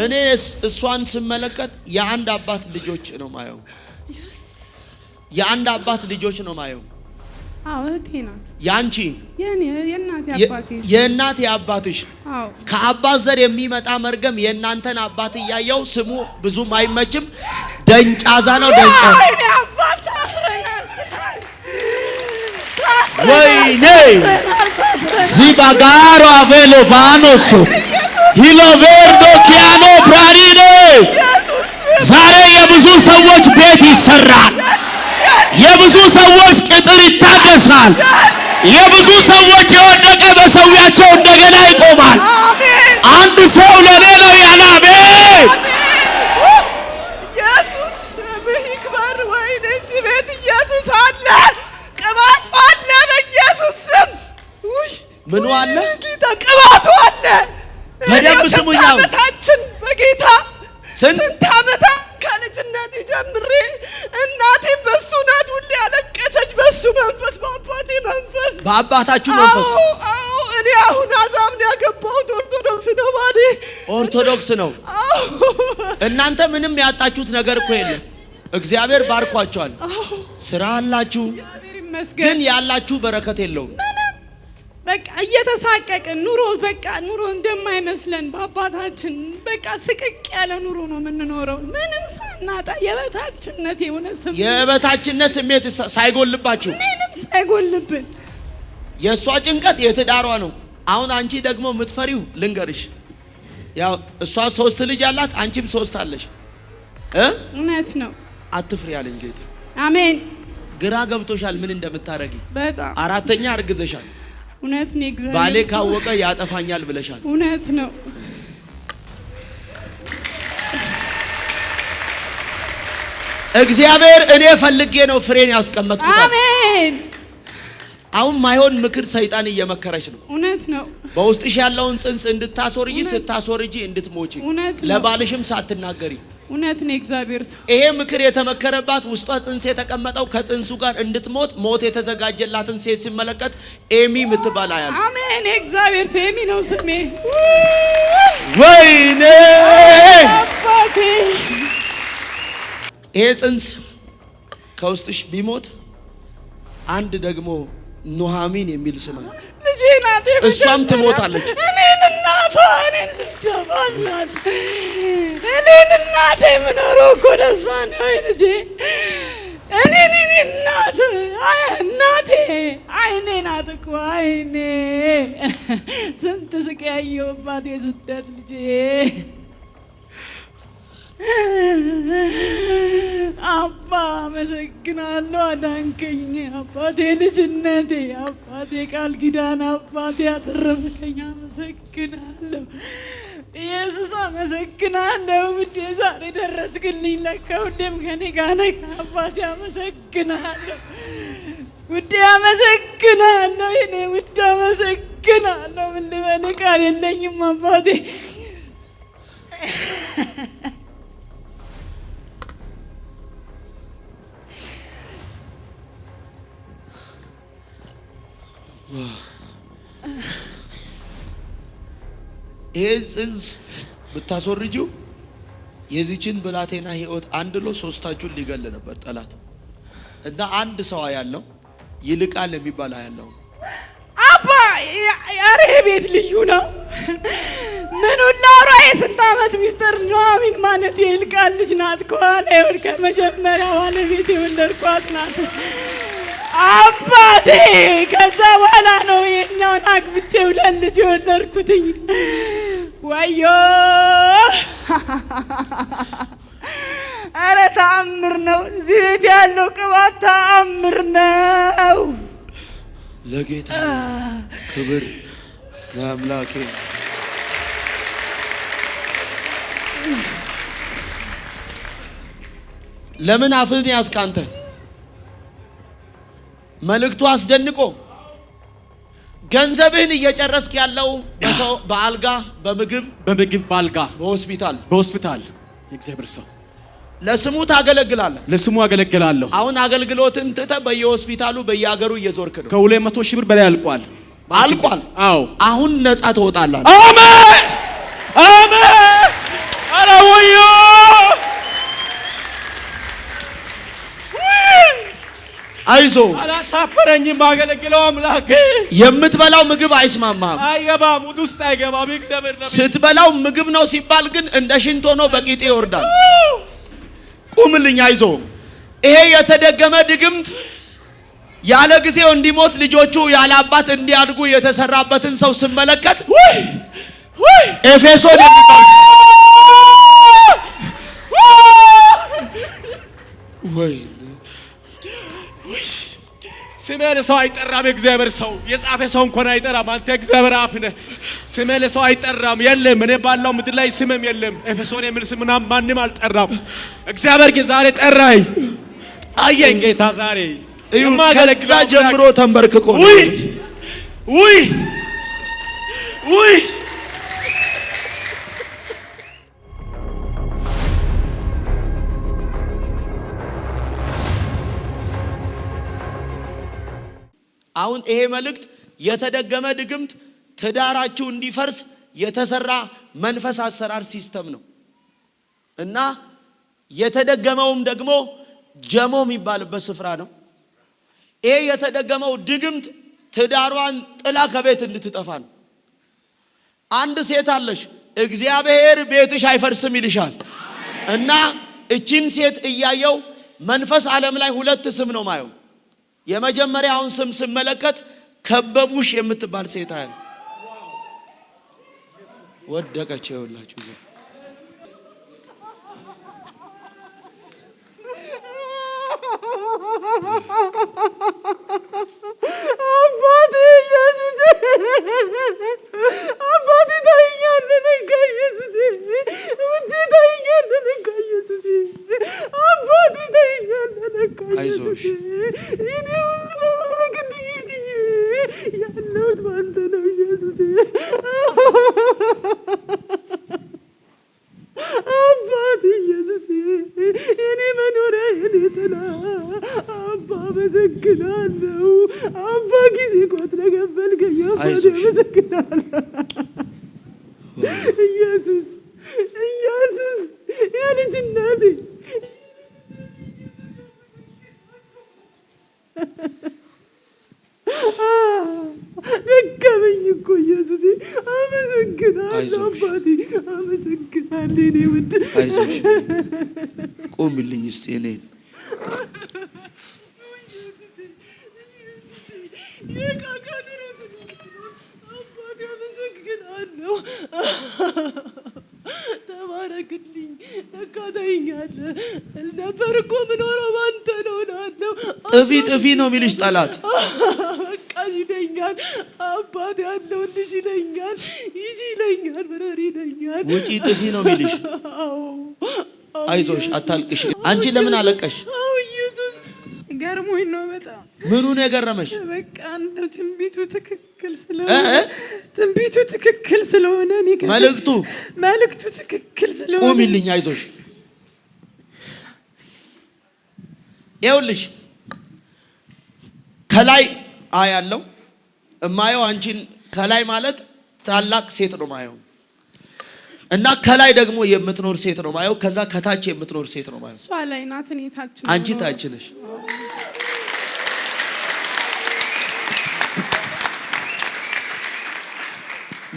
እኔ እሷን ስመለከት የአንድ አባት ልጆች ነው ማየው። የአንድ አባት ልጆች ነው ማየው። እህቴ ናት። ያንቺ የእናቴ አባትሽ። ከአባት ዘር የሚመጣ መርገም የእናንተን አባት እያየው ስሙ ብዙም አይመችም። ደንጫዛ ነው። ደንጫ ወይኔ ዚባጋሮ አቬሎ ቫኖሶ ሂሎቬርዶ ኪያኖ ፕራኒኔ ዛሬ የብዙ ሰዎች ቤት ይሰራል። የብዙ ሰዎች ቅጥር ይታደሳል። የብዙ ሰዎች የወደቀ በሰውያቸው እንደገና ይቆማል። አንድ ሰው ለሌላው ያለ አሜን። ኢየሱስ ይክበር። ወይኔ እዚህ ቤት ኢየሱስ አለ፣ ቅባቱ አለ። በኢየሱስ ስም ምኑ አለ? ጌታ ቅባቱ አለ። በደንብ ስሙኛው ታችን በጌታ ስንት ዓመት ከልጅነት ጀምሬ እናቴም በሱ ናት ሁሌ ያለቀሰች፣ በሱ መንፈስ፣ በአባቴ መንፈስ፣ በአባታችሁ መንፈስ። እኔ አሁን አዛም ነው ያገባሁት። ኦርቶዶክስ ነው ባዴ፣ ኦርቶዶክስ ነው። እናንተ ምንም ያጣችሁት ነገር እኮ የለም። እግዚአብሔር ባርኳችኋል። ስራ አላችሁ፣ ግን ያላችሁ በረከት የለውም። በቃ እየተሳቀቅን ኑሮ እንደማይመስለን በአባታችን በቃ ስቅቅ ያለ ኑሮ ነው የምንኖረው። ምንም ሳናጣ የበታችነት ስሜት ሳይጎልባችሁ፣ ምንም ሳይጎልብን። የእሷ ጭንቀት የትዳሯ ነው። አሁን አንቺ ደግሞ የምትፈሪው ልንገርሽ፣ ያው እሷ 3 ልጅ አላት፣ አንቺም 3 አለሽ። እውነት ነው። አትፍሪ አለኝ ጌታ። አሜን። ግራ ገብቶሻል ምን እንደምታረጊ። በጣም 4ኛ አርግዘሻል። እውነት ነው። እግዚአብሔር ባሌ ካወቀ ያጠፋኛል ብለሻል። እውነት ነው። እግዚአብሔር እኔ ፈልጌ ነው ፍሬን ያስቀመጥኩት። አሜን። አሁን ማይሆን ምክር ሰይጣን እየመከረች ነው። እውነት ነው። በውስጥሽ ያለውን ጽንስ እንድታስወርጂ፣ ስታስወርጂ እንድትሞቺ፣ ለባልሽም ሳትናገሪ። እውነት ነው። እግዚአብሔር ሰው ይሄ ምክር የተመከረባት ውስጧ ጽንስ የተቀመጠው ከጽንሱ ጋር እንድትሞት ሞት የተዘጋጀላትን ሴት ሲመለከት ኤሚ ምትባል አያለ። አሜን። እግዚአብሔር ሰው ኤሚ ነው ስሜ። ወይኔ አባቴ፣ ይሄ ጽንስ ከውስጥሽ ቢሞት አንድ ደግሞ ኑሃሚን የሚል ስም አለ። ልጄ ናት። እሷም ትሞታለች። እኔን እናቴ የምኖረው እኮ ደስታ ነው። ልጄ እናቴ አይኔ ናት እኮ አይኔ። ስንት ስቃይ ያየሁባት የስደት ልጄ። አባ አመሰግናለሁ፣ አዳንከኝ አባቴ፣ ልጅነቴ አባቴ፣ ቃል ኪዳን አባቴ፣ ያተረፍከኝ አመሰግናለሁ። ኢየሱስ አመሰግናለሁ። ውዴ ዛሬ ደረስክልኝ። ለካ ውዴም ከኔ ጋር ነህ አባቴ። አመሰግናለሁ ውዴ፣ አመሰግናለሁ የኔ ውድ፣ አመሰግናለሁ። ምን ልበል ቃል የለኝም አባቴ። ይሄ ጽንስ ብታስወርጂው የዚችን ብላቴና ህይወት አንድ ሎ 3ታችሁን ሊገል ነበር ጠላት። እና አንድ ሰው ያለው ይልቃል የሚባል ያለው አባ ያሬ ቤት ልዩ ነው። ምን ሁላራ የስንት ዓመት ሚስጥር ኑሃሚን ማለት የይልቃል ልጅ ናት። ከኋላ ይወድቀ መጀመሪያ ባለቤት የወለድኳት ናት አባቴ። ከዛ በኋላ ነው የኛውን አግብቼ 2 ልጅ የወለድኩትኝ። ወዮ አረ ተአምር ነው። እዚህ ቤት ያለው ቅባት ተአምር ነው። ለጌታ ክብር ለአምላኬ። ለምን አፍህን ያዝክ አንተ? መልእክቱ አስደንቆ ገንዘብህን እየጨረስክ ያለው በሰው በአልጋ በምግብ በአልጋ በሆስፒታል የእግዚአብሔር ሰው ለስሙ ታገለግላለህ። ለስሙ አገለግላለሁ። አሁን አገልግሎትን ትተህ በየሆስፒታሉ በየሀገሩ እየዞርክ ነው። ከ200 ሺህ ብር በላይ አልቋል። አዎ አሁን ነፃ ትወጣለህ። አሜን አሜን አይዞ አላሳፈረኝም ባገለግለው አምላክ የምትበላው ምግብ አይስማማም አይገባም ወደ ውስጥ አይገባም ይክደብር ነው ስትበላው ምግብ ነው ሲባል ግን እንደ ሽንቶ ነው በቂጤ ይወርዳል ቁምልኝ አይዞ ይሄ የተደገመ ድግምት ያለ ጊዜው እንዲሞት ልጆቹ ያለ አባት እንዲያድጉ የተሰራበትን ሰው ስመለከት ኤፌሶን የሚባል ወይ ስሜ ለሰው አይጠራም እግዚአብሔር ሰው የጻፈ ሰው እንኳን አይጠራም አንተ እግዚአብሔር አፍ ነህ ስሜ ለሰው አይጠራም የለም እኔ ባለው ምድር ላይ ስምም የለም ኤፌሶን የሚል ስም ማንም አልጠራም እግዚአብሔር ግን ዛሬ ጠራኝ አየኝ ጌታ ዛሬ ከዛ ጀምሮ ተንበርክኮ ውይ አሁን ይሄ መልእክት የተደገመ ድግምት ትዳራችሁ እንዲፈርስ የተሰራ መንፈስ አሰራር ሲስተም ነው እና የተደገመውም ደግሞ ጀሞ የሚባልበት ስፍራ ነው ይሄ የተደገመው ድግምት ትዳሯን ጥላ ከቤት እንድትጠፋ ነው አንድ ሴት አለሽ እግዚአብሔር ቤትሽ አይፈርስም ይልሻል እና እቺን ሴት እያየው መንፈስ ዓለም ላይ ሁለት ስም ነው ማየው የመጀመሪያውን ስም ስመለከት ከበቡሽ የምትባል ሴት አለ ወደቀች ይውላችሁ አባቴ ኢየሱስ አባቴ ታይኛል ለነጋ ኢየሱስ ውዴ ታይኛል ለነጋ ኢየሱስ አባቴ ታይኛል ለነጋ አይዞሽ እኔ ያለሁት ባንተ ነው ኢየሱስ አባቴ ኢየሱስ እኔ መኖሪያ እኔ ጥላ አባ መሰግናለሁ አባ ጊዜ ቆጥረ ገበልከኝ አባ መሰግናለሁ ኢየሱስ ኢየሱስ የልጅነቴ ደከመኝ እኮ ኢየሱስ አመሰግናለሁ አባቴ አመሰግናለሁ እኔ ውድ አይዞሽ ቁምልኝ እስቲ እኔን ተባረክልኝ ለካ ታይኛለህ ነበር እኮ ምኖረው ባንተ ነው እላለሁ ጥፊ ነው የሚልሽ ጠላት በቃ ይለኛል አባቴ ያለውልሽ ይለኛል ይጂ ይለኛል በረሪ ይለኛል ውጪ ጥፊ ነው የሚልሽ አይዞሽ አታልቅሽ አንቺ ለምን አለቀሽ ኢየሱስ ገርሞኝ ነው በጣም ምኑ ነው የገረመሽ በቃ እንደው ትንቢቱ ትክክል ስለሆነ እኔ መልእክቱ ትክክል ስለሆነ ቁሚልኝ አይዞሽ ይኸውልሽ ከላይ አያለው እማየው አንቺን ከላይ ማለት ታላቅ ሴት ነው ማየው እና ከላይ ደግሞ የምትኖር ሴት ነው ማየው ከዛ ከታች የምትኖር ሴት ነው ማየው እሷ ላይ ናት እኔ ታች ነው አንቺ ታች ነሽ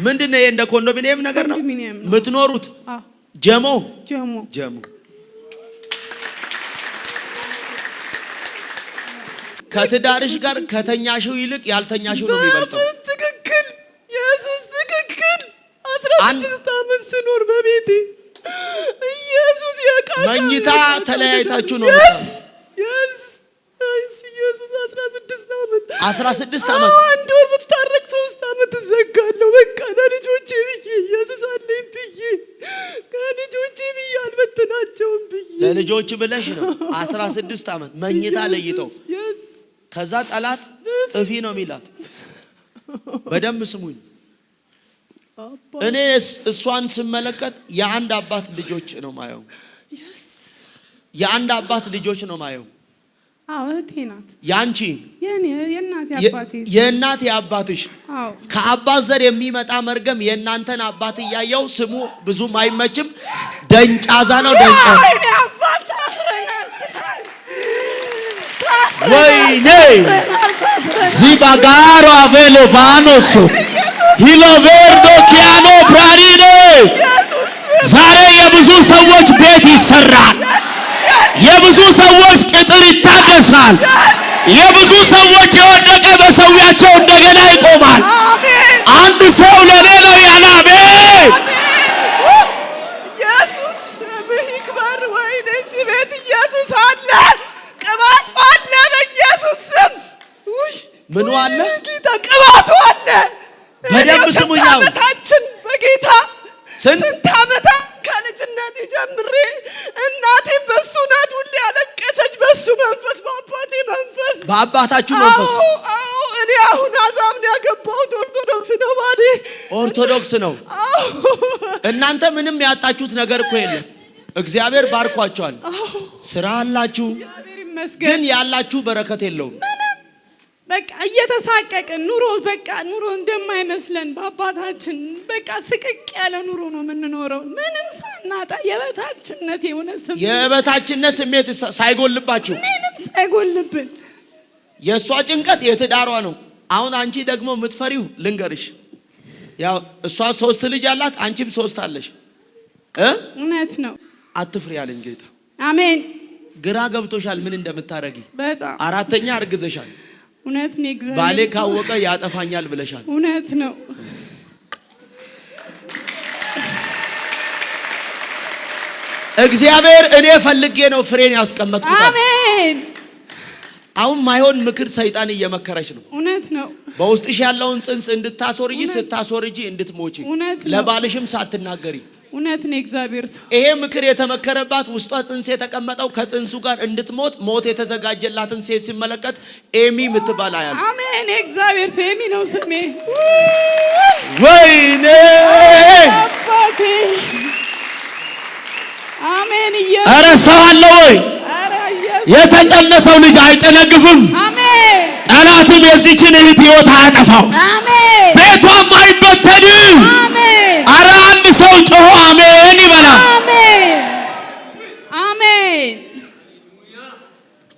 ምንድነው እንደ ኮንዶሚኒየም ነገር ነው የምትኖሩት ጀሞ ከትዳርሽ ጋር ከተኛሽው ይልቅ ያልተኛሽው ነው የሚበልጠው ትክክል ኢየሱስ ትክክል 16 ዓመት ስኖር በቤቴ ኢየሱስ ያቃቃ መኝታ ተለያይታችሁ ነው ኢየሱስ 16 ዓመት አንድ ወር ብታረቅ 3 ዓመት እዘጋለሁ በቃ ለልጆቼ ብዬ ኢየሱስ አለኝ ብዬ ከልጆቼ ብዬ አልበትናቸውም ብዬ ለልጆች ብለሽ ነው 16 ዓመት መኝታ ለይተው ከዛ ጠላት ጥፊ ነው የሚላት በደንብ ስሙኝ እኔ እሷን ስመለከት የአንድ አባት ልጆች ነው ማየው የአንድ አባት ልጆች ነው ማየው እህቴ ናት ያንቺ የእናቴ አባትሽ ከአባት ዘር የሚመጣ መርገም የእናንተን አባት እያየው ስሙ ብዙም አይመችም ደንጫዛ ነው ወይኔ ዚባጋሮ አቬሎቫኖስ ሂሎቬርዶ ኪያኖ ፕራኒኔ ዛሬ የብዙ ሰዎች ቤት ይሰራል። የብዙ ሰዎች ቅጥር ይታደሳል። የብዙ ሰዎች የወደቀ መሠዊያቸው እንደገና ይቆማል። አንድ ሰው ለኔ ነው ያለ አሜን። ኢየሱስ ይክበር። ወይኔ እዚህ ቤት ኢየሱስ አለ፣ ቅባቱ አለ በኢየሱስ ስም። ምኑ አለ? ጌታ ቅባቱ አለ። በደንብ ስሙኝ። ዓመታችን በጌታ ስንት ዓመት ከልጅነት ጀምሬ እናቴም በሱ ናት ሁሌ ያለቀሰች፣ በሱ መንፈስ፣ በአባቴ መንፈስ፣ በአባታችሁ መንፈስ። አዎ እኔ አሁን አዛም ነው ያገባሁት። ኦርቶዶክስ ነው ባሌ፣ ኦርቶዶክስ ነው። እናንተ ምንም ያጣችሁት ነገር እኮ የለም። እግዚአብሔር ባርኳችኋል። ስራ አላችሁ፣ ግን ያላችሁ በረከት የለውም። በቃ እየተሳቀቅን ኑሮ እንደማይመስለን በአባታችን በቃ ስቅቅ ያለ ኑሮ ነው የምንኖረው። ምንም ሳናጣ የበታችነት ስሜት ሳይጎልባችሁ፣ ምንም ሳይጎልብን። የእሷ ጭንቀት የትዳሯ ነው። አሁን አንቺ ደግሞ የምትፈሪው ልንገርሽ፣ ያው እሷ 3 ልጅ አላት፣ አንቺም 3 አለሽ። እውነት ነው። አትፍሪ ያለኝ ጌታ። አሜን። ግራ ገብቶሻል ምን እንደምታረጊ። በጣም 4ኛ አርግዘሻል። እውነት ነው። እግዚአብሔር ባሌ ካወቀ ያጠፋኛል ብለሻል። እውነት ነው። እግዚአብሔር እኔ ፈልጌ ነው ፍሬን ያስቀመጥኩት። አሜን። አሁን ማይሆን ምክር ሰይጣን እየመከረች ነው። እውነት ነው። በውስጥሽ ያለውን ጽንስ እንድታስወርጂ፣ ስታስወርጂ እንድትሞቺ፣ ለባልሽም ሳትናገሪ። እውነት ነው። እግዚአብሔር ሰው ይሄ ምክር የተመከረባት ውስጧ ጽንስ የተቀመጠው ከጽንሱ ጋር እንድትሞት ሞት የተዘጋጀላትን ሴት ሲመለከት ኤሚ ምትባል አያል። አሜን። እግዚአብሔር ሰው ኤሚ ነው ስሜ። ወይኔ አባቴ አሜን። ኧረ ሰው አለ ወይ? የተጸነሰው ልጅ አይጨነግፍም። አሜን። ጠላትም የዚችን እህት ሕይወት አያጠፋው። አሜን። ቤቷም አይበተንም። አሜን። ኧረ አንድ ሰው ጮሆ አሜን ይበላል። አሜን። አሜን።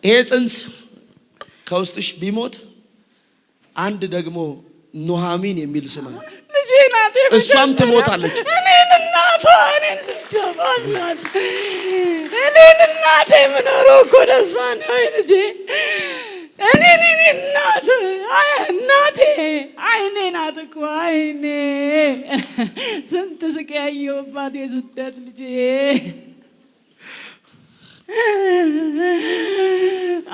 ይሄ ጽንስ ከውስጥሽ ቢሞት አንድ ደግሞ ኑሃሚን የሚል ስም አለ። ልጄ ናት። እሷም ትሞታለች። እኔን እናቴ የምኖረው እኮ ደሷ ነው። ልጄ እናቴ አይኔ ናት እኮ አይኔ። ስንት ስቃይ ያየሁባት የስደት ልጄ።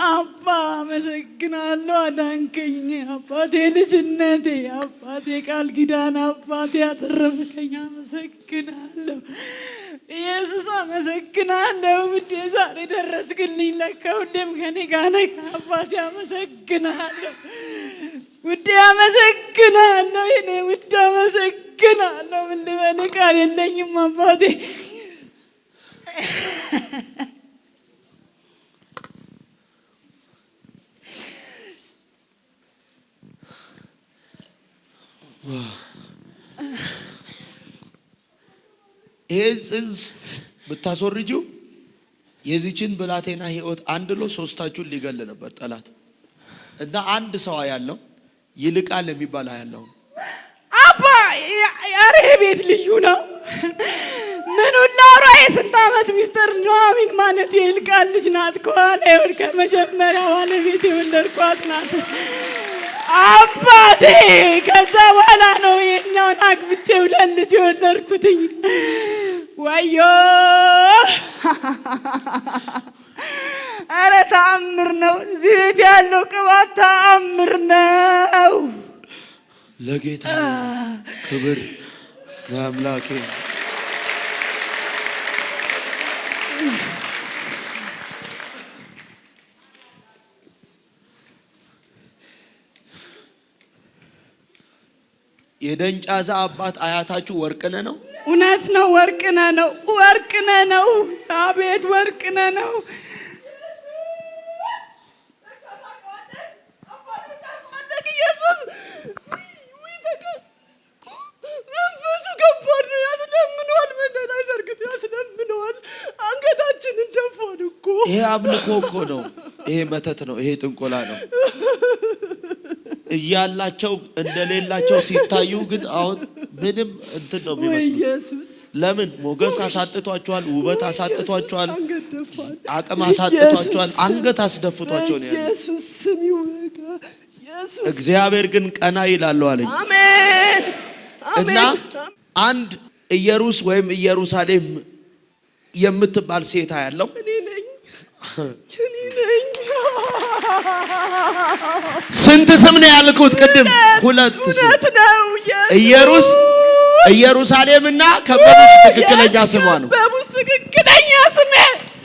አባ አመሰግናለሁ፣ አዳንከኝ አባቴ፣ ልጅነቴ አባቴ፣ ቃል ኪዳን አባቴ፣ ያተረፍከኝ አመሰግናለሁ። ኢየሱስ አመሰግናለሁ። ውዴ ዛሬ ደረስክልኝ። ለካ ሁሌም ከኔ ጋር ነህ አባቴ። አመሰግናለሁ ውዴ፣ አመሰግናለሁ የኔ ውድ፣ አመሰግናለሁ። ምን ልበልህ? ቃል የለኝም አባቴ። ይሄ ጽንስ ብታስወርጂው የዚችን ብላቴና ሕይወት አንድሎ 3ታችሁን ሊገል ነበር ጠላት። እና አንድ ሰው ያለው ይልቃል የሚባል ያለው አባ ያሬ ቤት ልዩ ነው። ምን ላውራ? የስንት ዓመት ሚስጥር ኑሃሚን ማለት የይልቃል ልጅ ናት። ከኋላ ይወድ ከመጀመሪያ ባለቤት የወለድኳት ናት አባቴ። ከዛ በኋላ ነው የኛውን አግብቼ 2 ልጅ የወለድኩትኝ። ወዮ ኧረ ተአምር ነው። እዚህ ቤት ያለው ቅባት ተአምር ነው። ለጌታ ክብር ለአምላኬ። የደንጫዛ አባት አያታችሁ ወርቅነህ ነው። እውነት ነው። ወርቅነህ ነው። ወርቅነህ ነው። አቤት ወርቅነህ ነው። ኢየሱስ መንፈሱ ከባድ ነው። ያስለምነዋል። መለና ይዘርግት ያስለምነዋል። አንገታችንን ደፋን እኮ። ይሄ አምልኮ እኮ ነው። ይሄ መተት ነው። ይሄ ጥንቆላ ነው። እያላቸው እንደሌላቸው ሲታዩ ግን አሁን ምንም እንትን ነው የሚመስሉት። ለምን ሞገስ አሳጥቷቸዋል፣ ውበት አሳጥቷቸዋል፣ አቅም አሳጥቷቸዋል፣ አንገት አስደፍቷቸው ነው ያለው። ኢየሱስ ስም ይወጋ። ኢየሱስ እግዚአብሔር ግን ቀና ይላል አለኝ። አሜን። እና አንድ ኢየሩስ ወይም ኢየሩሳሌም የምትባል ሴት ያለው እኔ ነኝ። ስንት ስም ነው ያልኩት ቅድም? ሁለት ስም ነው። ኢየሩስ ኢየሩሳሌምና ከበቡስ ትክክለኛ ስሟ ነው። ከበቡስ ትክክለኛ ስሜ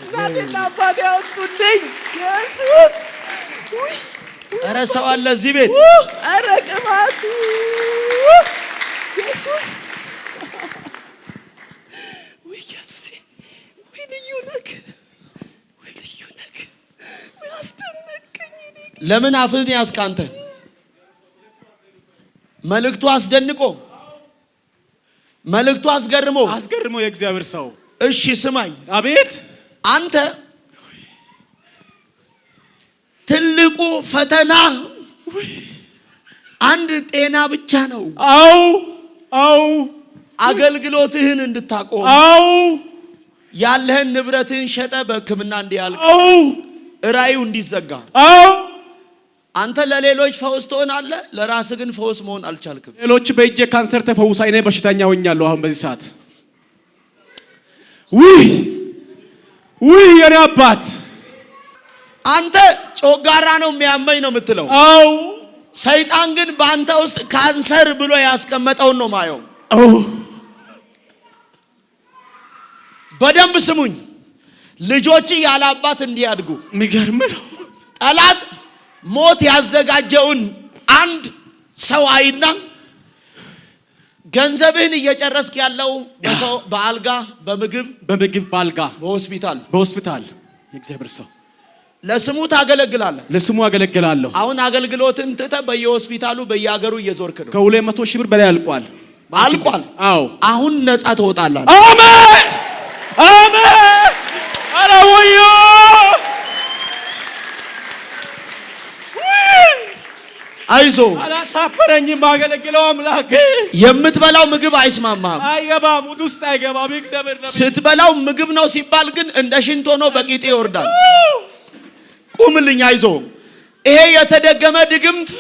እናቴና አባቴ ያወጡልኝ። ኢየሱስ ኧረ ሰው አለ እዚህ ቤት። ኧረ ቅባቱ ኢየሱስ ወይ ኢየሱስ ወይ ልዩ ነህ፣ ወይ ልዩ ነህ፣ ወይ አስደነቀኝ። ለምን አፍህን ያዝክ አንተ? መልእክቱ አስደንቆ መልእክቱ አስገርሞ የእግዚአብሔር ሰው እሺ ስማኝ። አቤት አንተ ትልቁ ፈተና አንድ ጤና ብቻ ነው። አው አገልግሎትህን እንድታቆም፣ ያለህን ንብረትህን ሸጠ በሕክምና እንዲያልቅ፣ ራእዩ እንዲዘጋ። አንተ ለሌሎች ፈውስ ትሆናለህ፣ ለራስህ ግን ፈውስ መሆን አልቻልክም። ሌሎች በእጄ ካንሰር ተፈውሳ እኔ በሽተኛ ሆኛለሁ። አሁን በዚህ ሰዓት የኔ አባት አንተ ጮጋራ ነው የሚያመኝ ነው የምትለው። ሰይጣን ግን በአንተ ውስጥ ካንሰር ብሎ ያስቀመጠውን ነው ማየው። በደንብ ስሙኝ። ልጆች ያለ አባት እንዲያድጉ የሚገርም ነው። ጠላት ሞት ያዘጋጀውን አንድ ሰው አይና ገንዘብህን እየጨረስክ ያለው በሰው በአልጋ በምግብ በአልጋ በሆስፒታል የእግዚአብሔር ሰው ለስሙ ታገለግላለህ። ለስሙ አገለግላለሁ። አሁን አገልግሎትን ትተህ በየሆስፒታሉ በየሀገሩ እየዞርክ ነው። ከ200 ሺህ ብር በላይ አልቋል። አዎ አሁን ነፃ ትወጣለህ። አሜን አሜን። አላወዮ አይዞ አላሳፈረኝም። አገለግለው አምላክ የምትበላው ምግብ አይስማማም፣ አይገባም፣ ወደ ውስጥ አይገባም። ስትበላው ምግብ ነው ሲባል ግን እንደ ሽንቶ ነው በቂጤ ይወርዳል። ቁምልኝ፣ አይዞ። ይሄ የተደገመ ድግምት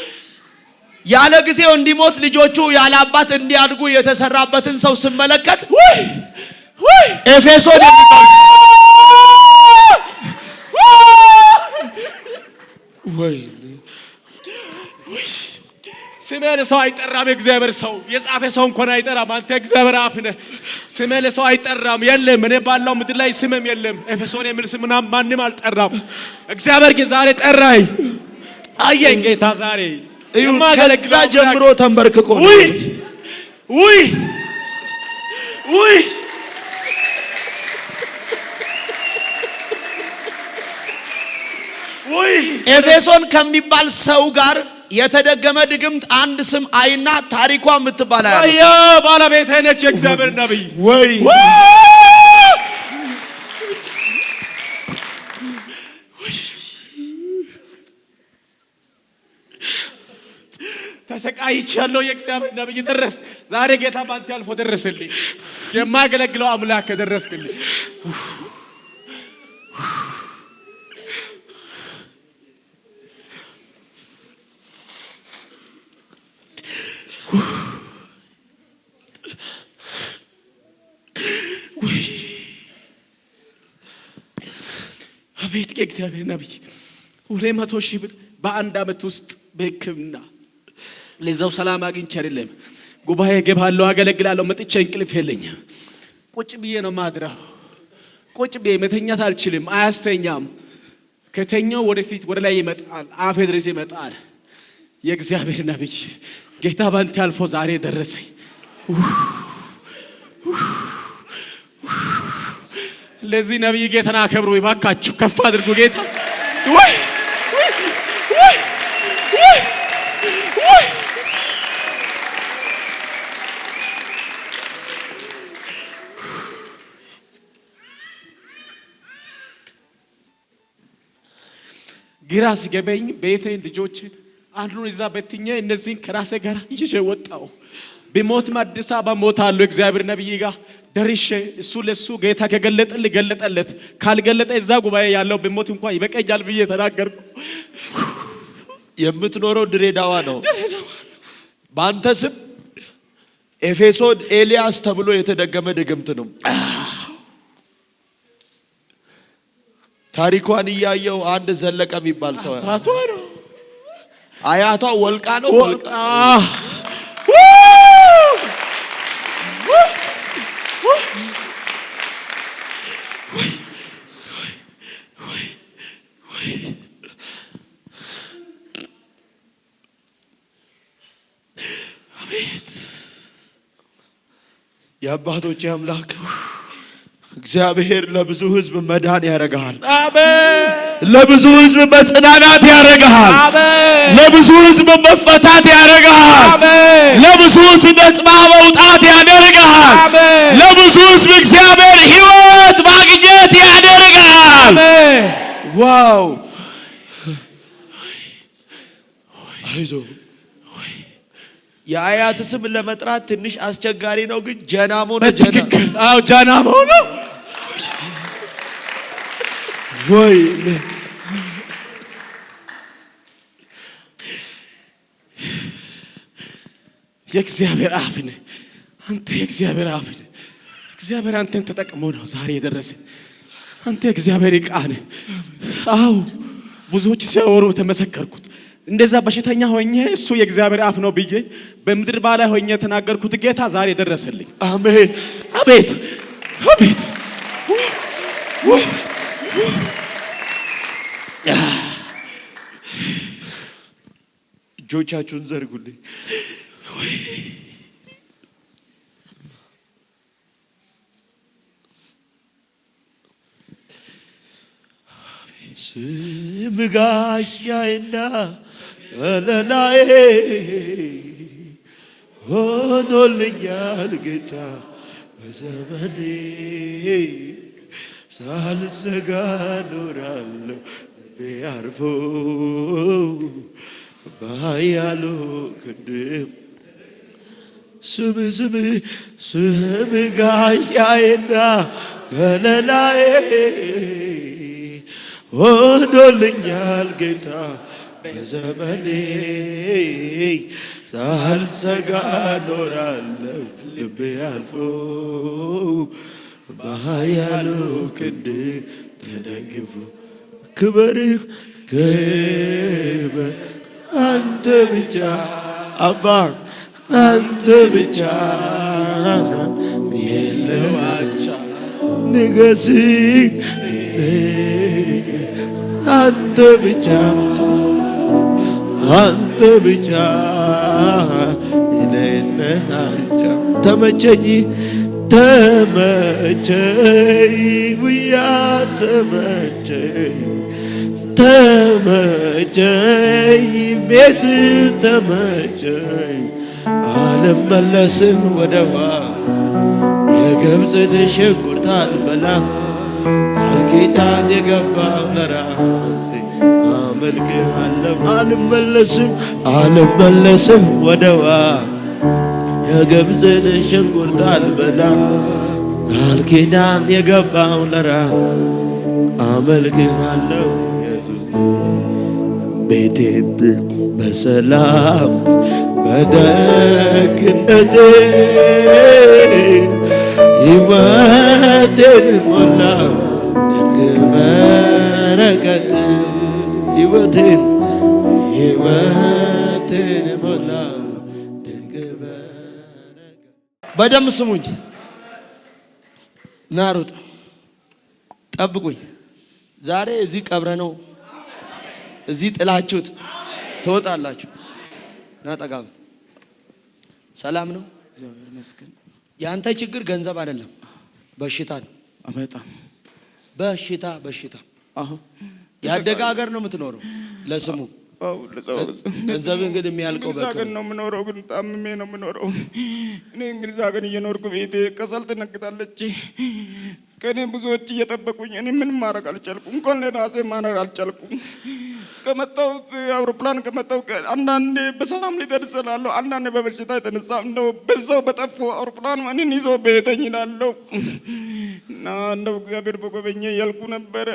ያለ ጊዜው እንዲሞት ልጆቹ ያለ አባት እንዲያድጉ የተሰራበትን ሰው ስመለከት ኤፌሶን የሚባል ስሜ ለሰው አይጠራም። የእግዚአብሔር ሰው የጻፈ ሰው እንኳን አይጠራም። አንተ እግዚአብሔር አፍ ነህ። ስሜ ለሰው አይጠራም። የለም እኔ ባለው ምድር ላይ ስምም የለም። ኤፌሶን የሚል ስም ማንም አልጠራም። እግዚአብሔር ግን ዛሬ ጠራኝ። አየኝ ጌታ ዛሬ ከዛ ጀምሮ ተንበርክኮ ኤፌሶን ከሚባል ሰው ጋር የተደገመ ድግምት አንድ ስም አይና ታሪኳ የምትባል አያ ባለቤቴ ነች። የእግዚአብሔር ነብይ ወይ ተሰቃይቻለሁ። የእግዚአብሔር ነብይ ደረስ። ዛሬ ጌታ ባንተ ያልፎ ደረስልኝ። የማገለግለው አምላክ ደረስክልኝ። አቤት የእግዚአብሔር ነብይ 200 ሺህ ብር በአንድ አመት ውስጥ በሕክምና ለዛው ሰላም አግኝቼ አይደለም ጉባኤ ገባለሁ፣ አገለግላለሁ። መጥቼ እንቅልፍ የለኝም። ቁጭ ብዬ ነው ማድረው። ቁጭ ብዬ መተኛት አልችልም። አያስተኛም። ከተኛው ወደፊት ወደ ላይ ይመጣል፣ አፌ ድረስ ይመጣል። የእግዚአብሔር ነብይ ጌታ ባንተ አልፎ ዛሬ ደረሰኝ። ለዚህ ነብይ ጌታን አከብሩ ይባካችሁ፣ ከፍ አድርጉ ጌታ ወይ ግራ ሲገበኝ ቤቴን ልጆችን አንዱን እዛ በትኜ እነዚህን ከራሴ ጋር ይዤ ወጣሁ። ቢሞትም አዲስ አበባ ሞታለሁ። እግዚአብሔር ነብይ ጋር ደርሼ እሱ ለሱ ጌታ ከገለጠልኝ ገለጠለት፣ ካልገለጠ እዛ ጉባኤ ያለው ቢሞት እንኳን ይበቀኛል ብዬ ተናገርኩ። የምትኖረው ድሬዳዋ ነው። በአንተ ስም ኤፌሶን ኤልያስ ተብሎ የተደገመ ድግምት ነው። ታሪኳን እያየው አንድ ዘለቀ የሚባል ሰው አያቷ ወልቃ ነው። ወልቃ የአባቶች አምላክ እግዚአብሔር ለብዙ ሕዝብ መዳን ያደርጋል። አሜን። ለብዙ ሕዝብ መጽናናት ያደርጋል። አሜን። ለብዙ ሕዝብ መፈታት ያደርጋል። አሜን። ለብዙ ሕዝብ ነፃ መውጣት ያደርጋል። አሜን። ለብዙ ሕዝብ እግዚአብሔር ሕይወት ማግኘት ያደርጋል። አሜን። ዋው! አይዞህ። የአያት ስም ለመጥራት ትንሽ አስቸጋሪ ነው፣ ግን ጀናሞ ነው። ትክክል። አዎ ጀናሞ ነው። ወይ የእግዚአብሔር አፍ ነህ አንተ። የእግዚአብሔር አፍ ነህ። እግዚአብሔር አንተን ተጠቅሞ ነው ዛሬ የደረሰ። አንተ የእግዚአብሔር ዕቃ ነህ። አዎ ብዙዎች ሲያወሩ ተመሰከርኩት። እንደዛ በሽተኛ ሆኜ እሱ የእግዚአብሔር አፍ ነው ብዬ በምድር ባላ ሆኜ ተናገርኩት። ጌታ ዛሬ ደረሰልኝ። አሜን። አቤት አቤት። እጆቻችሁን ዘርጉልኝ። ስም ጋሻዬና ወለላዬ ሆኖልኛል ጌታ በዘመኔ ሳልሰጋ ኖራለሁ ቢያርፎ ባያሉ ክንድም ስም ጋሻዬና ወለላዬ ሆኖልኛል ጌታ በዘመኔ ሳልሰጋ ኖራለሁ ልቤ አልፎ በኃያሉ ክንድ ተደግፎ። ክበርህ ክበር አንተ ብቻ አባ አንተ ብቻ የለም አቻ ንገስህ አንተ ብቻ አንተ ብቻ ይለናልቻ። ተመቸኝ ተመቸኝ ውያ ተመቸኝ ተመቸኝ ቤት ተመቸኝ አልመለስም ወደዋ የግብፅን ሽንኩርት አልበላም ቃልኪዳን የገባው ለራሴ አመልክሃለሁ አልመለስም ወደዋ የግብፅን ሽንኩርት አልበላም ቃልኪዳን የገባው ለራሴ አመልክሃለሁ ኢየሱስ። ቤቴን በሰላም በደግነቴ ሕይወቴን ሞላው ድንቅ በረከት ሕይወቴን ሞላው ድንቅ በረከት። በደምብ ስሙኝ፣ ናሩጥ ጠብቁኝ። ዛሬ እዚህ ቀብረ ነው እዚህ ጥላችሁት ትወጣላችሁ። ናጠጋብ ሰላም ነው። ያንተ ችግር ገንዘብ አይደለም፣ በሽታ ነው። በጣም በሽታ ያደገ ሀገር ነው የምትኖረው ለስሙ። ገንዘብ እንግዲህ የሚያልቀው በቃ ነው የምኖረው፣ ግን ታምሜ ነው የምኖረው። እኔ እንግሊዝ ሀገር እየኖርኩ ቤቴ ከሰል ትነግጣለች። ከኔ ብዙዎች እየጠበቁኝ እኔ ምንም ማድረግ አልቻልኩም። እንኳን ለራሴ ማድረግ አልቻልኩም። ከመጣው አውሮፕላን ከመጣው አንዳንዴ በሰላም ሊደርስ እላለሁ፣ አንዳንዴ በበሽታ የተነሳ እንደው በዛው በጠፉ አውሮፕላን ማንን ይዞ በየተኝ እላለሁ እና እንደው እግዚአብሔር በጎበኘ ያልኩ ነበረ።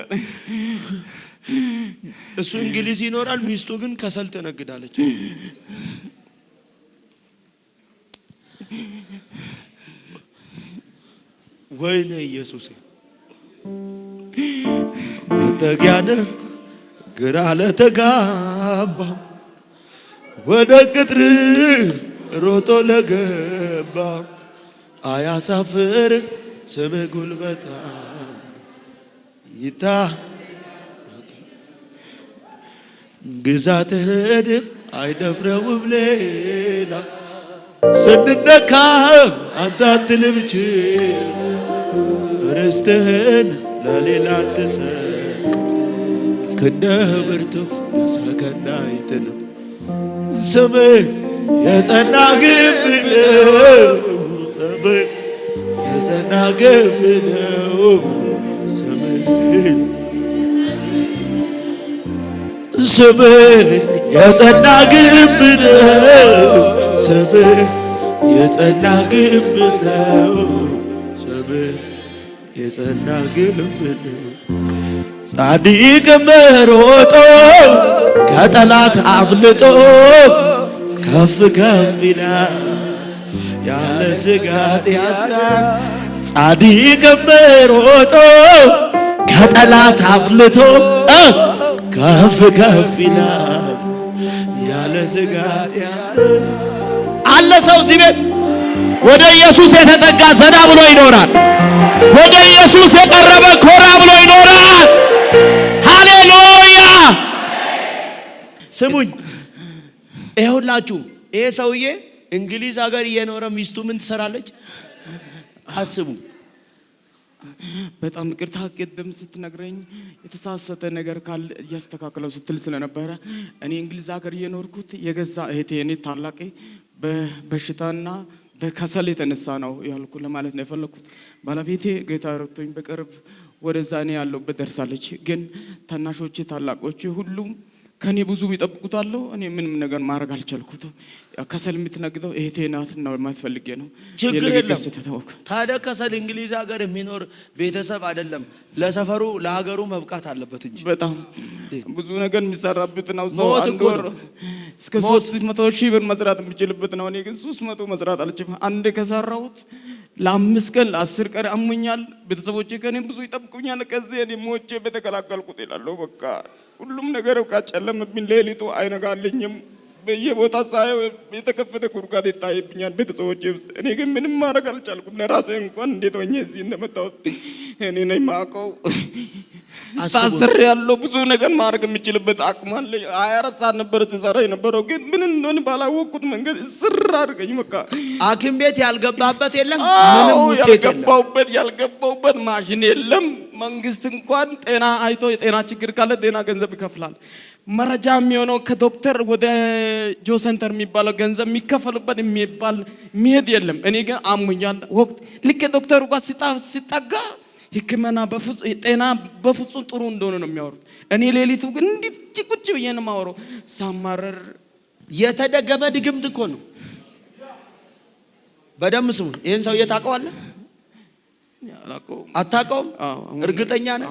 እሱ እንግሊዝ ይኖራል፣ ሚስቱ ግን ከሰል ትነግዳለች። ወይኔ ኢየሱስ መጠጊያነ ግራ ለተጋባ ወደ ቅጥር ሮጦ ለገባ አያሳፍር ስምህ ጉልበታም ይታ ግዛትህን አይደፍረውም ሌላ ስንነካ አንተ አትልም ርስትህን ለሌላ አትሰጥ ክንድህ ብርቱ ለሰከንድ አይጥልም ስምህ የጸና ግንብ ነው ስምህ የጸና ግንብ ነው ስምህ የጸና ግንብ ነው ስምህ የጸና ግንብ ነው ስምህ የጸና ግንብ ነው ጻድቅ ሮጦ ከጠላት አምልጦ ከፍ ከፍ ይላል ያለ ስጋት ያድራል ጻድቅ ሮጦ ከጠላት አምልጦ ከፍ ከፍ ይላል ያለ ስጋት ያድራል አለ ሰው እዚህ ቤት ወደ ኢየሱስ የተጠጋ ዘና ብሎ ይኖራል። ወደ ኢየሱስ የቀረበ ኮራ ብሎ ይኖራል። ሃሌሉያ! ስሙኝ፣ ይኸውላችሁ ይሄ ሰውዬ እንግሊዝ ሀገር እየኖረ ሚስቱ ምን ትሰራለች? አስቡ። በጣም ይቅርታ ቅድም ስትነግረኝ የተሳሳተ ነገር ካለ እያስተካከለው ስትል ስለነበረ እኔ እንግሊዝ ሀገር እየኖርኩት የገዛ እህቴ እኔ ታላቄ በበሽታና በከሰል የተነሳ ነው ያልኩ ለማለት ነው የፈለኩት። ባለቤቴ ጌታ ረድቶኝ በቅርብ ወደዛ እኔ ያለሁበት ደርሳለች። ግን ታናሾቼ ታላቆቼ ሁሉም ከኔ ብዙ ይጠብቁታል። እኔ ምንም ነገር ማድረግ አልቻልኩትም። ከሰል የምትነግደው እህቴ ናት ነው ማትፈልጌ ነው። ችግር የለም። ታዲያ ከሰል እንግሊዝ ሀገር የሚኖር ቤተሰብ አይደለም ለሰፈሩ ለሀገሩ መብቃት አለበት እንጂ በጣም ብዙ ነገር የሚሰራበት ነው። ሰው አንድ ወር እስከ 300,000 ብር መስራት የምችልበት ነው። እኔ ግን 300 መስራት አልችልም። አንድ ከሰራሁት ለ5 ቀን ለ10 ቀን አሙኛል። ቤተሰቦቼ ከኔ ብዙ ይጠብቁኛል። ከዚህ እኔ ሞቼ በተከላከልኩት ይላል። በቃ ሁሉም ነገር በቃ ጨለመብኝ። ሌሊቱ አይነጋልኝም። በየቦታ ሳየው የተከፈተ ጉድጓድ ይታይብኛል ቤተሰቦቼ። እኔ ግን ምንም ማድረግ አልቻልኩም። ለራሴ እንኳን እንዴት ሆኜ እዚህ እንደመጣሁት እኔ ነኝ የማውቀው። ታስሬ ያለው ብዙ ነገር ማድረግ የምችልበት አቅም አለ። 24 ሰዓት ነበር ሲሰራ የነበረው። ግን ምን እንደሆነ ባላወቅኩት መንገድ ስር አድርገኝ። በቃ ሐኪም ቤት ያልገባበት የለም፣ ምንም ውጤት ያልገባውበት ማሽን የለም። መንግስት እንኳን ጤና አይቶ የጤና ችግር ካለ ጤና ገንዘብ ይከፍላል። መረጃ የሚሆነው ከዶክተር ወደ ጆ ሴንተር የሚባለው ገንዘብ የሚከፈልበት የሚባል ሚሄድ የለም። እኔ ግን አሙኛል። ወቅት ልክ ዶክተሩ ጋር ሲጠጋ ሕክምና ጤና በፍጹም ጥሩ እንደሆነ ነው የሚያወሩት። እኔ ሌሊቱ ግን እንዴት ቁጭ ብዬ ነው የማወራው ሳማረር። የተደገመ ድግምት እኮ ነው። በደም ስሙ። ይሄን ሰውዬ ታውቀዋለህ? አታውቀውም? እርግጠኛ ነህ?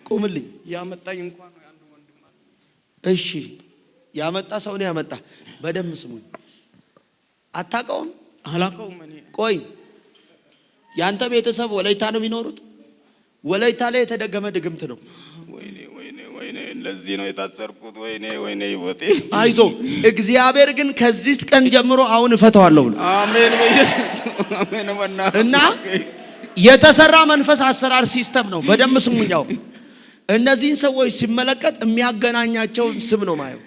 ቁምልኝ። ያመጣኝ እንኳን አንድ ወንድም አለ። እሺ፣ ያመጣ ሰው ነው ያመጣ። በደም ስሙኝ። አታውቀውም? አላውቀውም። እኔ ቆይ፣ ያንተ ቤተሰብ ወላይታ ነው የሚኖሩት? ወላይታ ላይ የተደገመ ድግምት ነው። ወይኔ ለዚህ ነው የታሰርኩት። ወይኔ ህይወቴ። አይዞ፣ እግዚአብሔር ግን ከዚህ ቀን ጀምሮ አሁን እፈታዋለሁ ብሎ አሜን። አሜን። እና የተሰራ መንፈስ አሰራር ሲስተም ነው። በደም ስሙኛው። እነዚህን ሰዎች ሲመለከት የሚያገናኛቸው ስም ነው ማየው።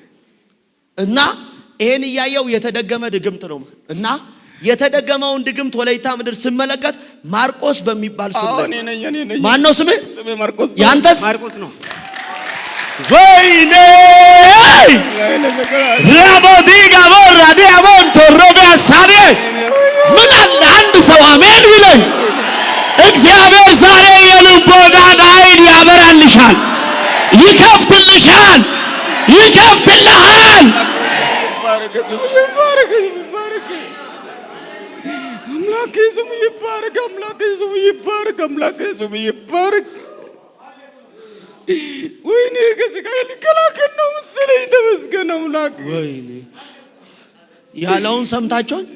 እና ይሄን እያየው የተደገመ ድግምት ነው እና የተደገመውን ድግምት ወላይታ ምድር ሲመለከት ማርቆስ በሚባል ስም ነው። ማን ነው ስምህ? ስሜ ማርቆስ። ያንተስ? ማርቆስ ነው። ወይኔ ረቦዲ ጋቦራ ዲያቦን ቶሮቢያ ሳኔ ምን አለ አንድ ሰው አሜን ቢለኝ። እግዚአብሔር ዛሬ የልቦናን አይን ያበራልሻል፣ ይከፍትልሻል፣ ይከፍትልሃል። አምላኬ ስሙ ይባረክ፣ አምላኬ ስሙ ይባረክ፣ አምላኬ ስሙ ይባረክ። ወይኔ ከስቃይ ሊከላከል ነው መሰለኝ። ተመስገን አምላክ። ወይኔ ያለውን ሰምታችኋል?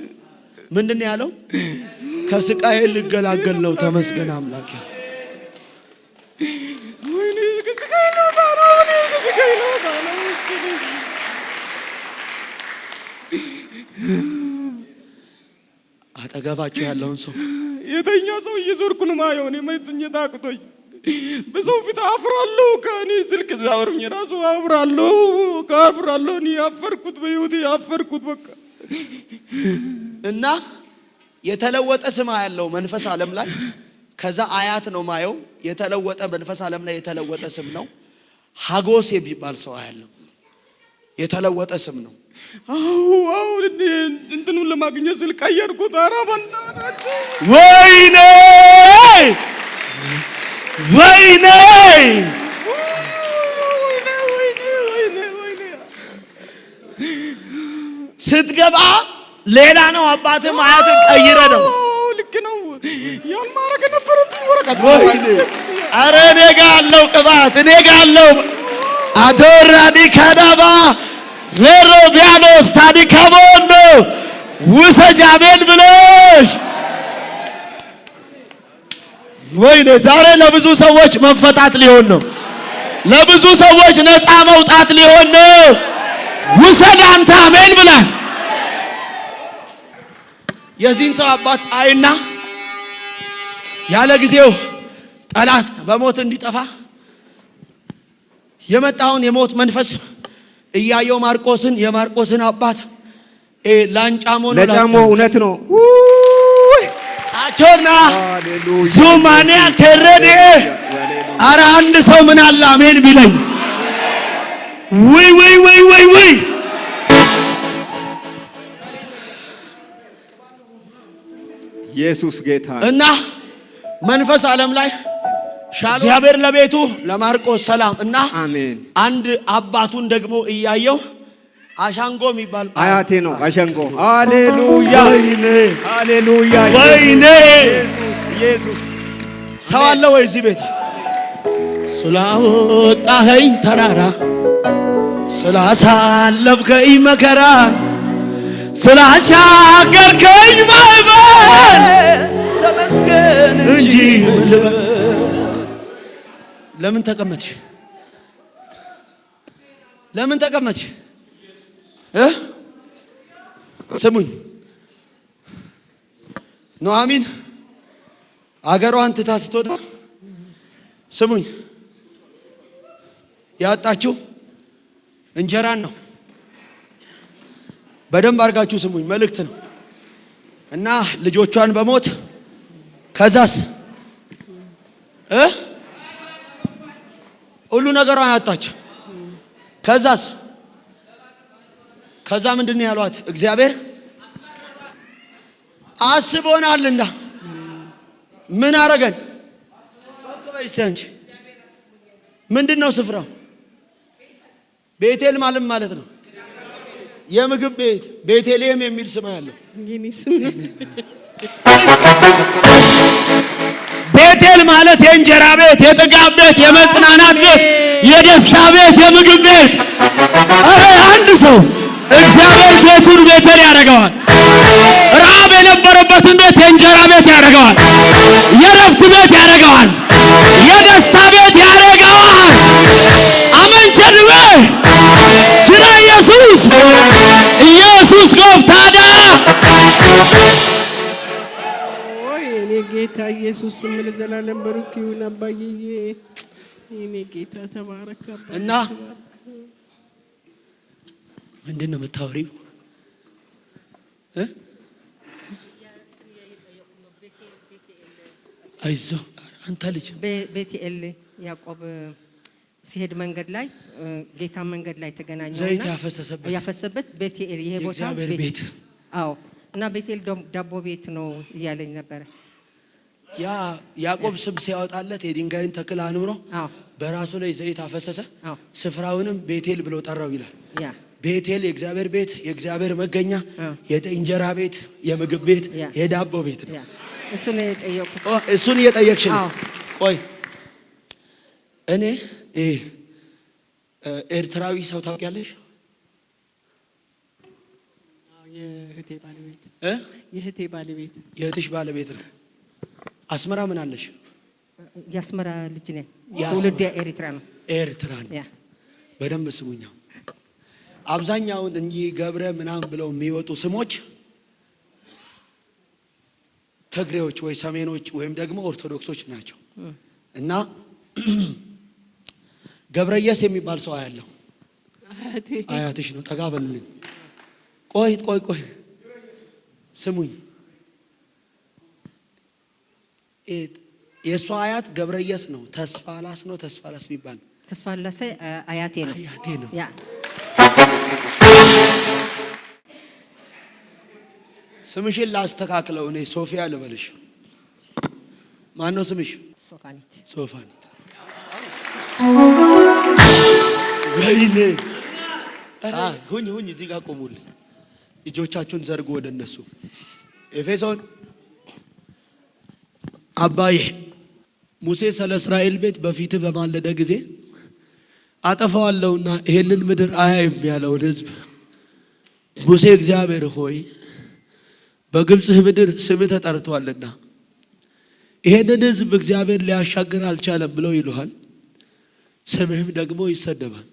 ምንድን ነው ያለው? ከስቃይ ልገላገል ነው ተመስገን አምላክ። ወይኔ ከስቃይ ነው ታዲያ፣ ወይኔ ከስቃይ ነው ታዲያ። አጠገባችሁ ያለውን ሰው የተኛ ሰው እየዞርኩ ነው ማየው። እኔ መተኛት አቅቶኝ በሰው ፊት አፍራለሁ። ከእኔ ስልክ ዛወርኝ ራሱ አፍራለሁ፣ ካፍራለሁ። እኔ ያፈርኩት በህይወቴ ያፈርኩት በቃ። እና የተለወጠ ስም ያለው መንፈስ ዓለም ላይ ከዛ አያት ነው ማየው። የተለወጠ መንፈስ ዓለም ላይ የተለወጠ ስም ነው። ሀጎስ የሚባል ሰው ያለው የተለወጠ ስም ነው። አዎ እንትኑን ለማግኘት ስል ቀየርኩት። ኧረ በእናታችሁ ወይኔ ወይኔ ስትገባ ሌላ ነው። አባትም አያትን ቀይረ ነው። ልክ ነው። ያን ማረግ ነበረብኝ። ወረቀት ወይኔ ኧረ እኔ ጋ አለው ቅባት፣ እኔ ጋ አለው አቶራዲ ካዳባ ለሮቢያኖስ ታዲካሞን ውሰጅ አሜን ብለሽ። ወይኔ ዛሬ ለብዙ ሰዎች መፈታት ሊሆን ነው። ለብዙ ሰዎች ነፃ መውጣት ሊሆን ነው። ውሰድ አንተ አሜን ብለህ የዚህን ሰው አባት አይና ያለ ጊዜው ጠላት በሞት እንዲጠፋ የመጣውን የሞት መንፈስ እያየው የማርቆስን አባት ላንጫሞ ነው። ለጫሞ እውነት ነው። አቾና ዙማንያ ተረደ። ኧረ አንድ ሰው ምን አለ አሜን ቢለኝ። ወይ ወይ ወይ ወይ ወይ ኢየሱስ ጌታ እና መንፈስ ዓለም ላይ እግዚአብሔር ለቤቱ ለማርቆስ ሰላም እና አሜን። አንድ አባቱን ደግሞ እያየው አሻንጎ የሚባል አያቴ ነው አሻንጎ። ሃሌሉያ ወይኔ ሃሌሉያ ወይኔ ኢየሱስ ኢየሱስ። ሰው አለ ወይ እዚህ ቤት? ስላወጣኸኝ ተራራ፣ ስላሳለፍከኝ መከራ፣ ስላሻገርከኝ ማዕበል ተመስገን እንጂ ለምን ተቀመጥሽ? ለምን ተቀመጥሽ? ስሙኝ፣ ኑሐሚን አገሯን ትታ ስትወጣ ስሙኝ፣ ያጣችው እንጀራን ነው። በደንብ አድርጋችሁ ስሙኝ፣ መልእክት ነው እና ልጆቿን በሞት ከዛስ ሁሉ ነገሯን አጣች። ከዛስ ከዛ ምንድን ያሏት? እግዚአብሔር አስቦናልና ምን አረገን? አንቺ ምንድን ነው ስፍራው? ቤቴል ማለት ነው የምግብ ቤት፣ ቤቴልሔም የሚል ስም ያለው ቤቴል ማለት የእንጀራ ቤት፣ የጥጋብ ቤት፣ የመጽናናት ቤት፣ የደስታ ቤት፣ የምግብ ቤት። ኧረ አንድ ሰው እግዚአብሔር ቤቱን ቤቴል ያደርገዋል። ረሃብ የነበረበትን ቤት የእንጀራ ቤት ያደርገዋል። የረፍት ቤት ያደርገዋል። የደስታ ቤት ያደርገዋል። አመንቸድበ ጅራ ኢየሱስ ኢየሱስ ጎፍታዳ እኔ ጌታ ኢየሱስ ስም ለዘላለም ብሩክ ይሁን። አባዬ እኔ ጌታ ተባረክ። እና ምንድን ነው የምታወሪው? አይዞህ አንተ ልጅ ቤቴል ያዕቆብ ሲሄድ መንገድ ላይ ጌታ መንገድ ላይ ተገናኘውና ዘይት ያፈሰበት ቤቴል ይሄ ቦታ ቤት። አዎ። እና ቤቴል ዳቦ ቤት ነው እያለኝ ነበረ። ያ ያዕቆብ ስም ሲያወጣለት የድንጋይን ተክል አኑሮ በራሱ ላይ ዘይት አፈሰሰ። ስፍራውንም ቤቴል ብሎ ጠራው ይላል። ቤቴል የእግዚአብሔር ቤት፣ የእግዚአብሔር መገኛ፣ የእንጀራ ቤት፣ የምግብ ቤት፣ የዳቦ ቤት ነው። እሱን እየጠየቅሽ ነው። ቆይ እኔ ኤርትራዊ ሰው ታውቂያለሽ? የእህቴ ባለቤት የእህትሽ ባለቤት ነው። አስመራ ምን አለሽ? የአስመራ ልጅ ነኝ። ትውልድ ኤርትራ ነው። ኤርትራ ነው። በደንብ ስሙኛ። አብዛኛውን እንጂ ገብረ ምናምን ብለው የሚወጡ ስሞች ትግሬዎች ወይ ሰሜኖች ወይም ደግሞ ኦርቶዶክሶች ናቸው። እና ገብረየስ የሚባል ሰው አያለው። አያትሽ ነው። ጠጋ በሉልኝ። ቆይ ስሙኝ። የእሷ አያት ገብረየስ ነው። ተስፋላስ ነው። ተስፋላስ የሚባል ተስፋላስ አያቴ ነው። ያ ስምሽን ላስተካክለው። እኔ ሶፊያ ልበልሽ። ማን ነው ስምሽ? ሶፋኒት። ወይኔ ሁኝ እዚህ ጋር ቆሙልኝ። እጆቻችሁን ዘርጉ ወደ እነሱ። ኤፌሶን አባዬ ሙሴ ስለ እስራኤል ቤት በፊትህ በማለደ ጊዜ አጠፋዋለሁና ይሄንን ምድር አያይም ያለውን ሕዝብ ሙሴ እግዚአብሔር ሆይ በግብፅህ ምድር ስምህ ተጠርቷልና ይሄንን ሕዝብ እግዚአብሔር ሊያሻግር አልቻለም ብለው ይሉሃል። ስምህም ደግሞ ይሰደባል።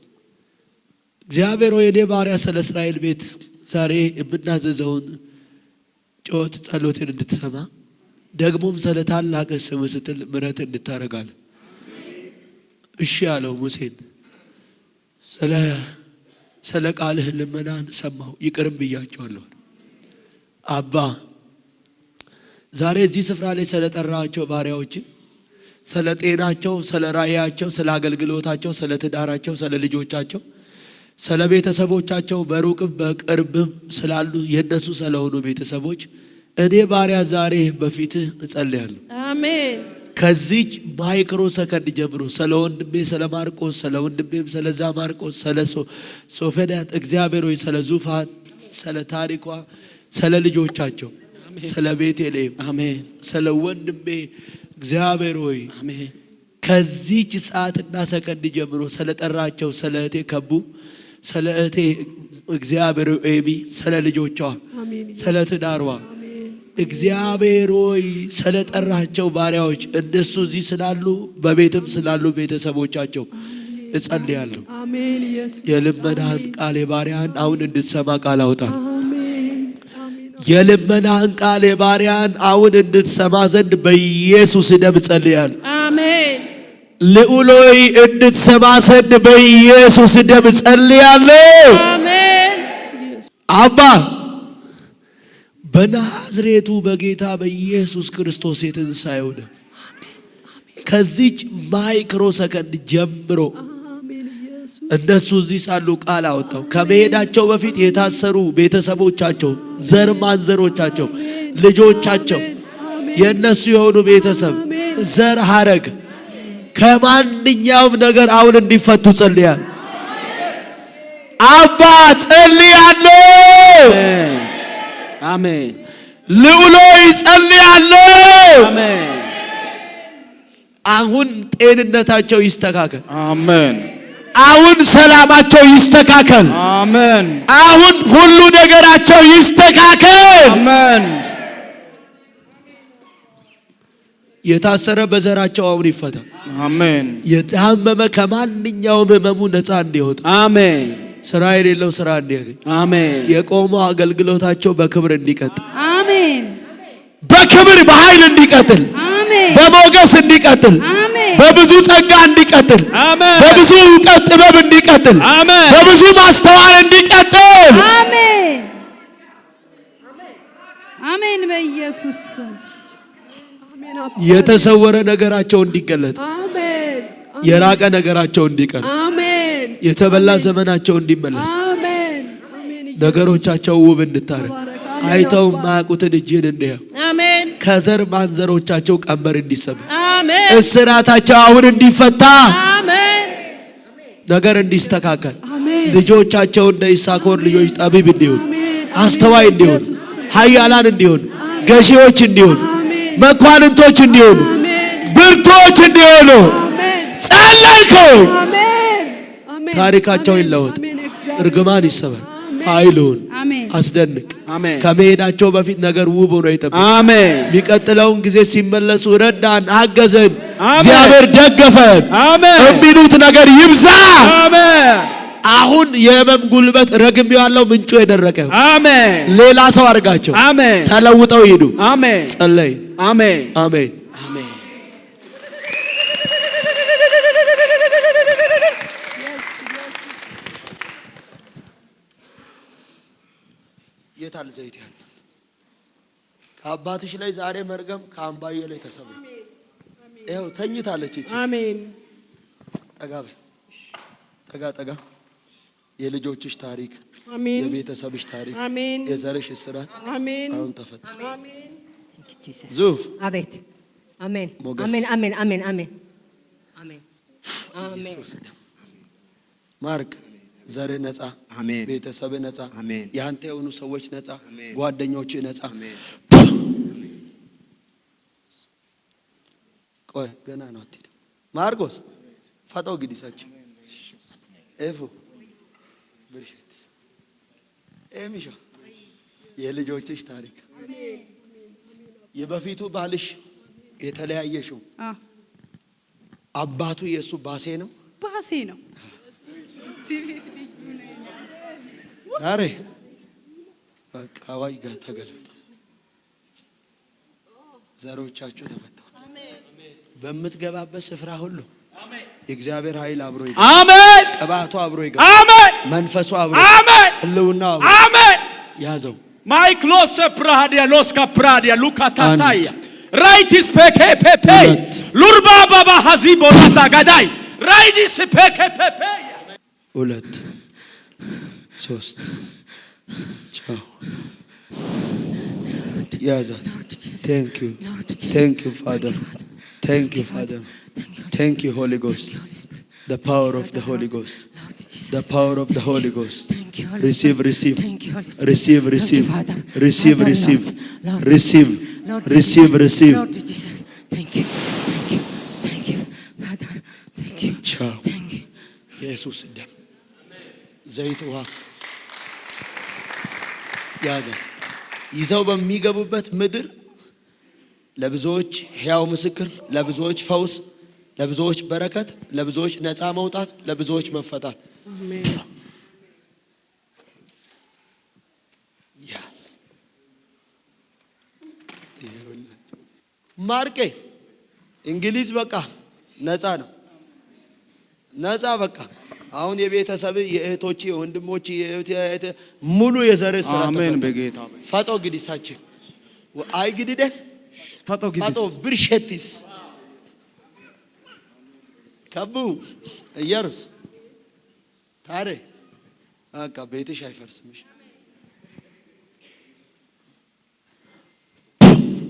እግዚአብሔር ሆይ እኔ ባሪያ ስለ እስራኤል ቤት ዛሬ የምናዘዘውን ጮት ጸሎትን እንድትሰማ ደግሞም ስለ ታላቅ ስምህ ስትል ምሕረት እንድታረጋል። እሺ ያለው ሙሴን ስለ ቃልህ ልመናን ሰማሁ ይቅርም ብያቸዋለሁ። አባ ዛሬ እዚህ ስፍራ ላይ ስለ ጠራቸው ባሪያዎች ስለ ጤናቸው፣ ስለ ራእያቸው፣ ስለ አገልግሎታቸው፣ ስለ ትዳራቸው፣ ስለ ልጆቻቸው፣ ስለ ቤተሰቦቻቸው በሩቅም በቅርብም ስላሉ የነሱ ስለሆኑ ቤተሰቦች እኔ ባሪያ ዛሬ በፊትህ እጸልያለሁ። አሜን። ከዚህ ማይክሮ ሰከንድ ጀምሮ ስለ ወንድሜ ስለ ማርቆስ፣ ስለ ወንድሜም ስለዛ ማርቆስ፣ ስለ ሶፌንያት እግዚአብሔር ሆይ ስለ ዙፋን፣ ስለ ታሪኳ፣ ስለ ልጆቻቸው፣ ስለ ቤቴልሔም፣ አሜን፣ ስለ ወንድሜ እግዚአብሔር ሆይ አሜን፣ ከዚህች ሰዓትና ሰከንድ ጀምሮ ስለ ጠራቸው ስለ እህቴ ከቡ፣ ስለ እህቴ እግዚአብሔር ኤቢ፣ ስለ ልጆቿ፣ ስለ ትዳሯ እግዚአብሔር ሆይ ስለ ጠራቸው ባሪያዎች እነሱ እዚህ ስላሉ በቤትም ስላሉ ቤተሰቦቻቸው እጸልያለሁ። አሜን። ኢየሱስ የልመናህን ቃል የባሪያን አሁን እንድትሰማ ቃል አውጣል። የልመናህን ቃል የባሪያን አሁን እንድትሰማ ዘንድ በኢየሱስ ደም ጸልያለሁ። አሜን። ልዑሎይ እንድትሰማ ዘንድ በኢየሱስ ደም ጸልያለሁ። አሜን። አባ በናዝሬቱ በጌታ በኢየሱስ ክርስቶስ የትንሣኤው ደም ከዚች ማይክሮ ሰከንድ ጀምሮ እነሱ እዚህ ሳሉ ቃል አወጣው። ከመሄዳቸው በፊት የታሰሩ ቤተሰቦቻቸው፣ ዘር ማንዘሮቻቸው፣ ልጆቻቸው፣ የእነሱ የሆኑ ቤተሰብ ዘር ሐረግ ከማንኛውም ነገር አሁን እንዲፈቱ ጸልያል። አባ ጸልያለሁ። አሜን። ልዑሎይ ጸልያለሁ። አሜን። አሁን ጤንነታቸው ይስተካከል። አሜን። አሁን ሰላማቸው ይስተካከል። አሜን። አሁን ሁሉ ነገራቸው ይስተካከል። አሜን። የታሰረ በዘራቸው አሁን ይፈታ። አሜን። የታመመ ከማንኛውም ህመሙ ነፃ እንዲወጣ። አሜን። ስራ የሌለው ስራ እንዲያገኝ። አሜን። የቆመው አገልግሎታቸው በክብር እንዲቀጥል። አሜን። በክብር በኃይል እንዲቀጥል። አሜን። በሞገስ እንዲቀጥል። አሜን። በብዙ ጸጋ እንዲቀጥል። አሜን። በብዙ እውቀት ጥበብ እንዲቀጥል። አሜን። በብዙ ማስተዋል እንዲቀጥል። አሜን። አሜን። በኢየሱስ ስም የተሰወረ ነገራቸው እንዲገለጥ። አሜን። የራቀ ነገራቸው እንዲቀር። አሜን። የተበላ ዘመናቸው እንዲመለስ። አሜን። ነገሮቻቸው ውብ እንድታረግ አይተው ማያውቁትን እጅህን እንዲያው። አሜን። ከዘር ማንዘሮቻቸው ቀንበር እንዲሰበር፣ አሜን እስራታቸው አሁን እንዲፈታ፣ አሜን ነገር እንዲስተካከል፣ አሜን ልጆቻቸው እንደ ይሳኮር ልጆች ጠቢብ እንዲሆኑ፣ አስተዋይ እንዲሆኑ፣ ኃያላን እንዲሆኑ፣ ገዢዎች እንዲሆኑ፣ መኳንንቶች እንዲሆኑ፣ ብርቶች እንዲሆኑ ጸለይኩ። ታሪካቸው ይለወጥ፣ እርግማን ይሰበር፣ ኃይሉን አስደንቅ። ከመሄዳቸው በፊት ነገር ውብ ሆኖ ይጠብቅ። አሜን። የሚቀጥለውን ጊዜ ሲመለሱ ረዳን፣ አገዘን፣ እግዚአብሔር ደገፈን የሚሉት ነገር ይብዛ። አሁን የህመም ጉልበት ረግሜው ያለው ምንጩ የደረቀ አሜን። ሌላ ሰው አድርጋቸው። አሜን። ተለውጠው ይሄዱ። አሜን። ጸለይ። አሜን። አሜን። አሜን። የታል ዘይት ያለ ከአባትሽ ላይ ዛሬ መርገም ከአምባዬ ላይ ተሰብሮ ይኸው ተኝታለች። እቺ አሜን። ጠጋ በይ፣ ጠጋ ጠጋ። የልጆችሽ ታሪክ፣ አሜን። የቤተሰብሽ ታሪክ፣ አሜን። የዘርሽ እስራት አሜን። አሁን ተፈታ። አሜን። ዙፍ አቤት። አሜን። ሞገስ። አሜን። አሜን። አሜን። አሜን። አሜን። አሜን። ማርክ ዘር ነፃ፣ አሜን። ቤተሰብ ነፃ፣ አሜን። ያንተ የሆኑ ሰዎች ነፃ፣ ጓደኞች ነፃ። ቆይ ገና ነው አትሄድ። ማርቆስ ፈጣው ግዲሳችሁ ኤፉ ብርሽት ኤሚሻ የልጆችሽ ታሪክ የበፊቱ ባልሽ የተለያየሽው አባቱ የሱ ባሴ ነው ባሴ ነው። ዛሬ በቃ አዋጅ ጋር ተገልጧል። ዘሮቻችሁ ተፈተዋል። በምትገባበት ስፍራ ሁሉ የእግዚአብሔር ኃይል አብሮ ይገባል። አሜን። ቅባቱ አብሮ ይገባል። አሜን። መንፈሱ አብሮ፣ አሜን። ህልውናው አብሮ። አሜን። ያዘው ማይክሎስ ፕራዲያ ሎስካ ፕራዲያ ሉካታታያ ራይቲስ ፔኬ ፔፔ ሉርባ ባባ ሀዚ ቦላታ ጋዳይ ራይዲስ ፔኬ ፔፔ 2 3 ቻው ያዛት። ቴንክ ዩ ቴንክ ዩ ፋደር ቴንክ ዩ ፋደር ቴንክ ዩ ሆሊ ጎስት the power of the Holy Ghost the power of the Holy Ghost receive receive receive receive receive receive receive receive receive Lord Jesus, thank you, thank you, thank you, Father, thank you, ቻው thank you. ኢየሱስ ደም ዘይት ውሃ ያዛት። ይዘው በሚገቡበት ምድር ለብዙዎች ሕያው ምስክር፣ ለብዙዎች ፈውስ፣ ለብዙዎች በረከት፣ ለብዙዎች ነፃ መውጣት፣ ለብዙዎች መፈታት። አሜን። ያስ ማርቄ እንግሊዝ በቃ ነፃ ነው። ነፃ በቃ አሁን የቤተሰብ የእህቶች የወንድሞች ሙሉ የዘር ስራ አሜን። በጌታ ፈጦ ግዲሳች አይ ግዲደ ፈጦ ፈጦ ግዲስ ብርሸቲስ ከቡ ኢየሩስ ታሬ አካ ቤትሽ አይፈርስምሽ።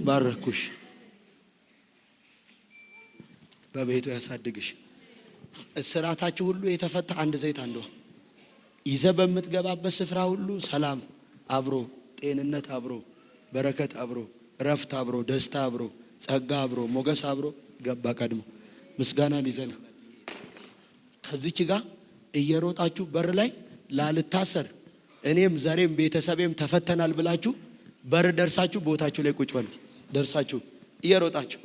ባረኩሽ፣ በቤቱ ያሳድግሽ። እስራታችሁ ሁሉ የተፈታ አንድ ዘይት አንዷ ይዘ በምትገባበት ስፍራ ሁሉ ሰላም አብሮ፣ ጤንነት አብሮ፣ በረከት አብሮ፣ ረፍት አብሮ፣ ደስታ አብሮ፣ ጸጋ አብሮ፣ ሞገስ አብሮ ገባ። ቀድሞ ምስጋናን ይዘና ከዚች ጋር እየሮጣችሁ በር ላይ ላልታሰር እኔም ዘሬም ቤተሰቤም ተፈተናል ብላችሁ በር ደርሳችሁ ቦታችሁ ላይ ቁጭ በሉ። ደርሳችሁ እየሮጣችሁ